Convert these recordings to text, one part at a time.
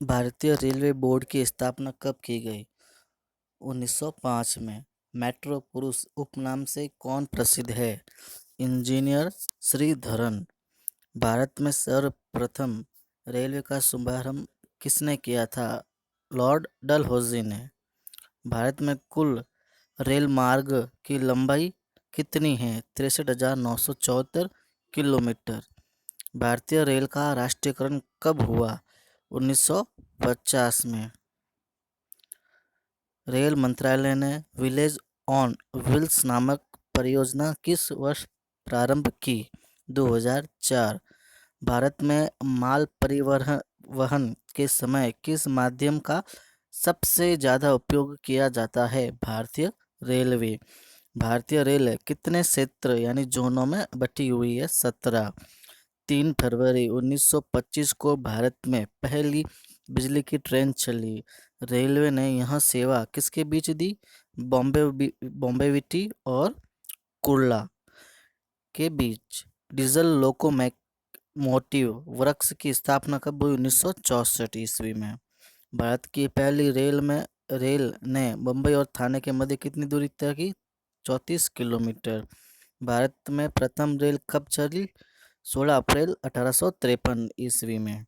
भारतीय railway board की स्थापना कब की गई? 1905 में। मेट्रो पुरुष उपनाम से कौन प्रसिद्ध है? इंजीनियर श्रीधरन। भारत में सर्वप्रथम रेलवे का शुभारंभ किसने किया था? लॉर्ड डलहौजी ने। भारत में कुल रेल मार्ग की लंबाई कितनी है? 63,974 किलोमीटर। भारतीय रेल का राष्ट्रीयकरण कब हुआ? 1950 में। रेल मंत्रालय ने विलेज ऑन व्हील्स नामक परियोजना किस वर्ष प्रारंभ की? 2004। भारत में माल परिवहन वहन के समय किस माध्यम का सबसे ज़्यादा उपयोग किया जाता है? भारतीय रेलवे। भारतीय रेल कितने क्षेत्र यानी जोनों में बटी हुई है? 17। 3 फरवरी 1925 को भारत में पहली बिजली की ट्रेन चली। रेलवे ने यह सेवा किसके बीच दी? बॉम्बेविटी और कुर्ला के बीच। डीजल लोकोमोटिव वर्क्स की स्थापना कब हुई? 1964 ईस्वी में। भारत की पहली रेल ने मुंबई और थाने के मध्य कितनी दूरी तय की? 34 किलोमीटर। भारत में प्रथम रेल कब चली? 16 अप्रैल 1853 ईस्वी में।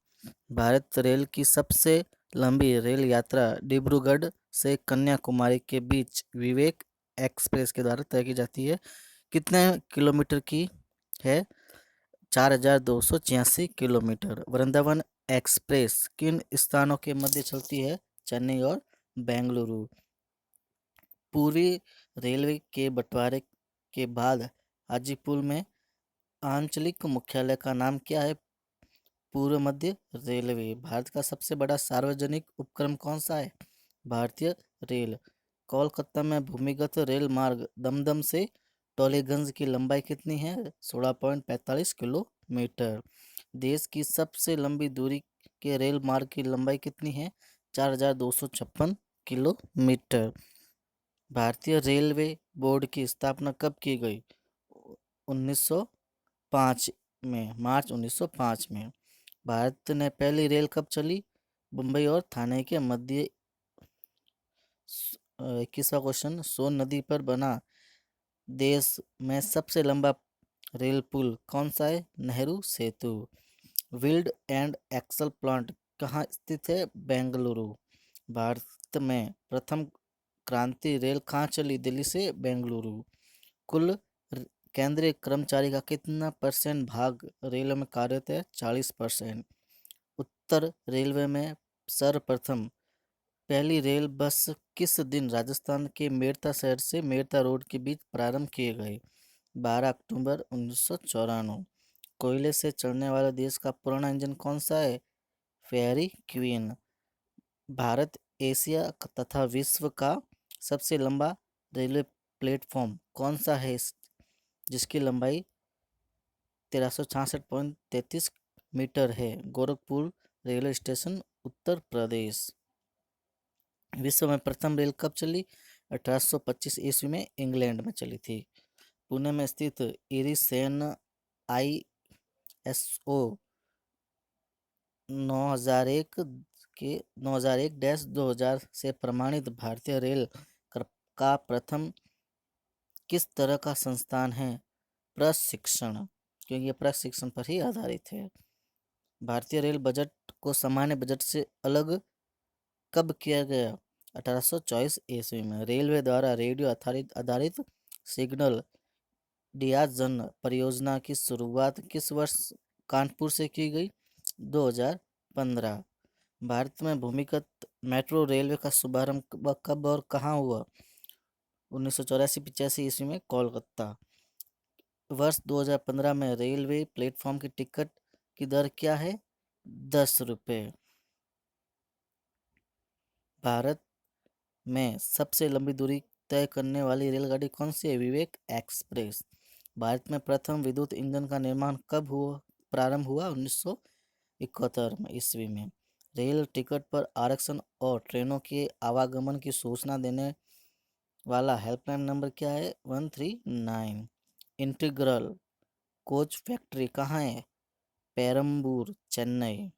भारत रेल की सबसे लंबी रेल यात्रा डिब्रूगढ़ से कन्याकुमारी के बीच विवेक एक्सप्रेस के द्वारा तय की जाती है। कितने किलोमीटर की है? 4,286 किलोमीटर। वृंदावन एक्सप्रेस किन स्थानों के मध्य चलती है? चेन्नई और बेंगलुरु। पूर्वी रेलवे के बंटवारे के बाद हाजीपुर में आंचलिक मुख्यालय का नाम क्या है? पूर्व मध्य रेलवे। भारत का सबसे बड़ा सार्वजनिक उपक्रम कौन सा है? भारतीय रेल। कोलकाता में भूमिगत रेल मार्ग दमदम से टोलीगंज की लंबाई कितनी है? 16.45 किलोमीटर। देश की सबसे लंबी दूरी के रेल मार्ग की लंबाई कितनी है? 4,256 किलोमीटर। भारतीय रेलवे बोर्ड की स्थापना कब की गई? 1905 में, मार्च 1905 में। भारत ने पहली रेल कब चली? मुंबई और थाने के मध्य। 21वां क्वेश्चन, सोन नदी पर बना देश में सबसे लंबा रेल पुल कौन सा है? नेहरू सेतु। व्हील्ड एंड एक्सल प्लांट कहाँ स्थित है? बेंगलुरु। भारत में प्रथम क्रांति रेल कहाँ चली? दिल्ली से बेंगलुरु। कुल केंद्रीय कर्मचारी का कितना % भाग रेलवे में कार्यरत है? 40%। उत्तर रेलवे में सर्वप्रथम पहली रेल बस किस दिन राजस्थान के मेड़ता शहर से मेड़ता रोड के बीच प्रारंभ किए गए? 12 अक्टूबर 1994। कोयले से चलने वाला देश का पुराना इंजन कौन सा है? Fairy queen. भारत एशिया तथा विश्व का सबसे लंबा रेलवे प्लेटफॉर्म कौन सा है जिसकी लंबाई 1366.33 मीटर है? Gorakhpur railway station, Uttar Pradesh. विश्व में प्रथम रेल कब चली? 1825 ईस्वी में इंग्लैंड में चली थी। पुणे में स्थित इरिसेन ISO 9001 के 9001-2000 से प्रमाणित भारतीय रेल का प्रथम किस तरह का संस्थान है? प्रशिक्षण, क्योंकि ये प्रशिक्षण पर ही आधारित है। भारतीय रेल बजट को सामान्य बजट से अलग कब किया गया? 1824 ईस्वी में। रेलवे द्वारा रेडियो आधारित सिग्नल डियाजन परियोजना की शुरुआत किस वर्ष कानपुर से की गई? 2015। भारत में भूमिगत मेट्रो रेलवे का शुभारंभ कब और कहाँ हुआ? 1984-85 ईस्वी में कोलकाता। वर्ष 2015 में रेलवे प्लेटफॉर्म की टिकट की दर क्या है? 10 रुपये। भारत में सबसे लंबी दूरी तय करने वाली रेलगाड़ी कौन सी है? विवेक एक्सप्रेस। भारत में प्रथम विद्युत इंजन का निर्माण कब प्रारंभ हुआ? 1971 में ईस्वी में। रेल टिकट पर आरक्षण और ट्रेनों के आवागमन की सूचना देने वाला हेल्पलाइन नंबर क्या है? 139। इंटीग्रल कोच फैक्ट्री कहाँ है? Perambur, Chennai.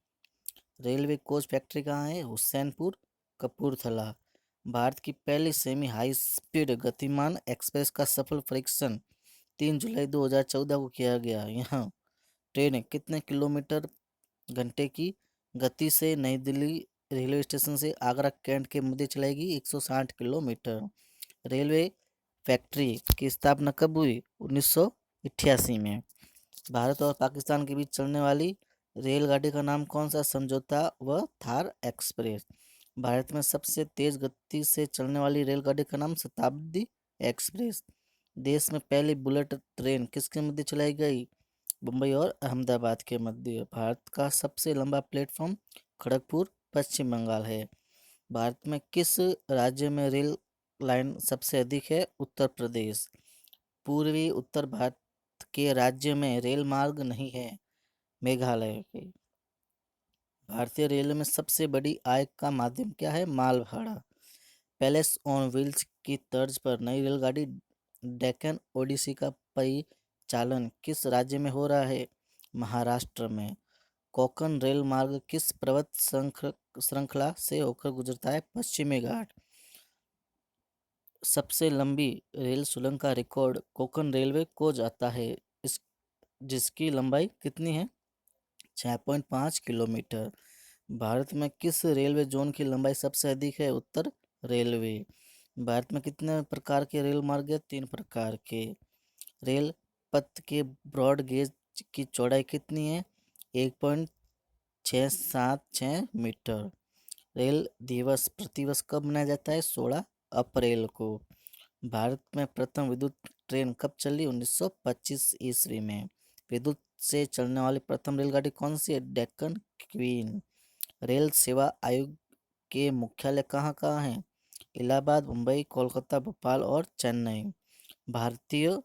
Railway coach factory कहाँ है? हुसैनपुर, कपूरथला। भारत की पहली सेमी हाई स्पीड गतिमान एक्सप्रेस का सफल परीक्षण 3 जुलाई 2014 को किया गया। यहाँ ट्रेन कितने किलोमीटर घंटे की गति से नई दिल्ली रेलवे स्टेशन से आगरा कैंट के मध्य चलाएगी? 160 किलोमीटर। रेलवे फैक्ट्री की स्थापना कब हुई? 1988 में। भारत और पाकिस्तान के बीच चलने वाली रेलगाड़ी का नाम कौन सा? समझौता व थार एक्सप्रेस। भारत में सबसे तेज गति से चलने वाली रेलगाड़ी का नाम शताब्दी एक्सप्रेस। देश में पहली बुलेट ट्रेन किसके मध्य चलाई गई? मुंबई और अहमदाबाद के मध्य। भारत का सबसे लंबा प्लेटफॉर्म खड़गपुर, पश्चिम बंगाल है। भारत में किस राज्य में रेल लाइन सबसे अधिक है? उत्तर प्रदेश। पूर्वी उत्तर भारत के राज्य में रेल मार्ग नहीं है? मेघालय के। भारतीय रेलवे में सबसे बड़ी आय का माध्यम क्या है? माल भाड़ा। पैलेस ऑन व्हील्स की तर्ज पर नई रेलगाड़ी डेक्कन ओडिसी का परिचालन किस राज्य में हो रहा है? महाराष्ट्र में। कोंकण रेल मार्ग किस पर्वत श्रृंखला से होकर गुजरता है? पश्चिमी घाट। सबसे लंबी रेल सुरंग का रिकॉर्ड कोंकण रेलवे को जाता है, इस जिसकी लंबाई कितनी है? 6.5 किलोमीटर। भारत में किस रेलवे जोन की लंबाई सबसे अधिक है? उत्तर रेलवे। भारत में कितने प्रकार के रेल मार्ग है? 3 प्रकार के। रेल पथ के ब्रॉड गेज की चौड़ाई कितनी है? 1.676 मीटर। रेल दिवस प्रतिवर्ष कब मनाया जाता है? 16 अप्रैल को। भारत में प्रथम विद्युत ट्रेन कब चली? 1925 ईस्वी में। विद्युत से चलने वाली प्रथम रेलगाड़ी कौन सी है? डेक्कन क्वीन। रेल सेवा आयोग के मुख्यालय कहाँ कहाँ हैं? इलाहाबाद, मुंबई, कोलकाता, भोपाल और चेन्नई। भारतीय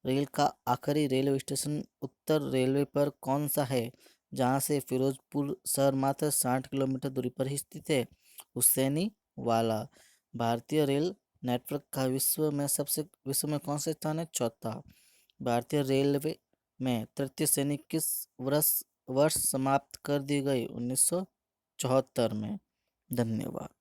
रेल का आखिरी रेलवे स्टेशन उत्तर रेलवे पर कौन सा है, जहाँ से फिरोजपुर शहर मात्र 60 किलोमीटर दूरी पर ही स्थित है? हुसैनी वाला। भारतीय रेल नेटवर्क का विश्व में कौन सा स्थान है? चौथा। भारतीय रेलवे में तृतीय श्रेणी किस वर्ष वर्ष समाप्त कर दी गई? 1974 में। धन्यवाद।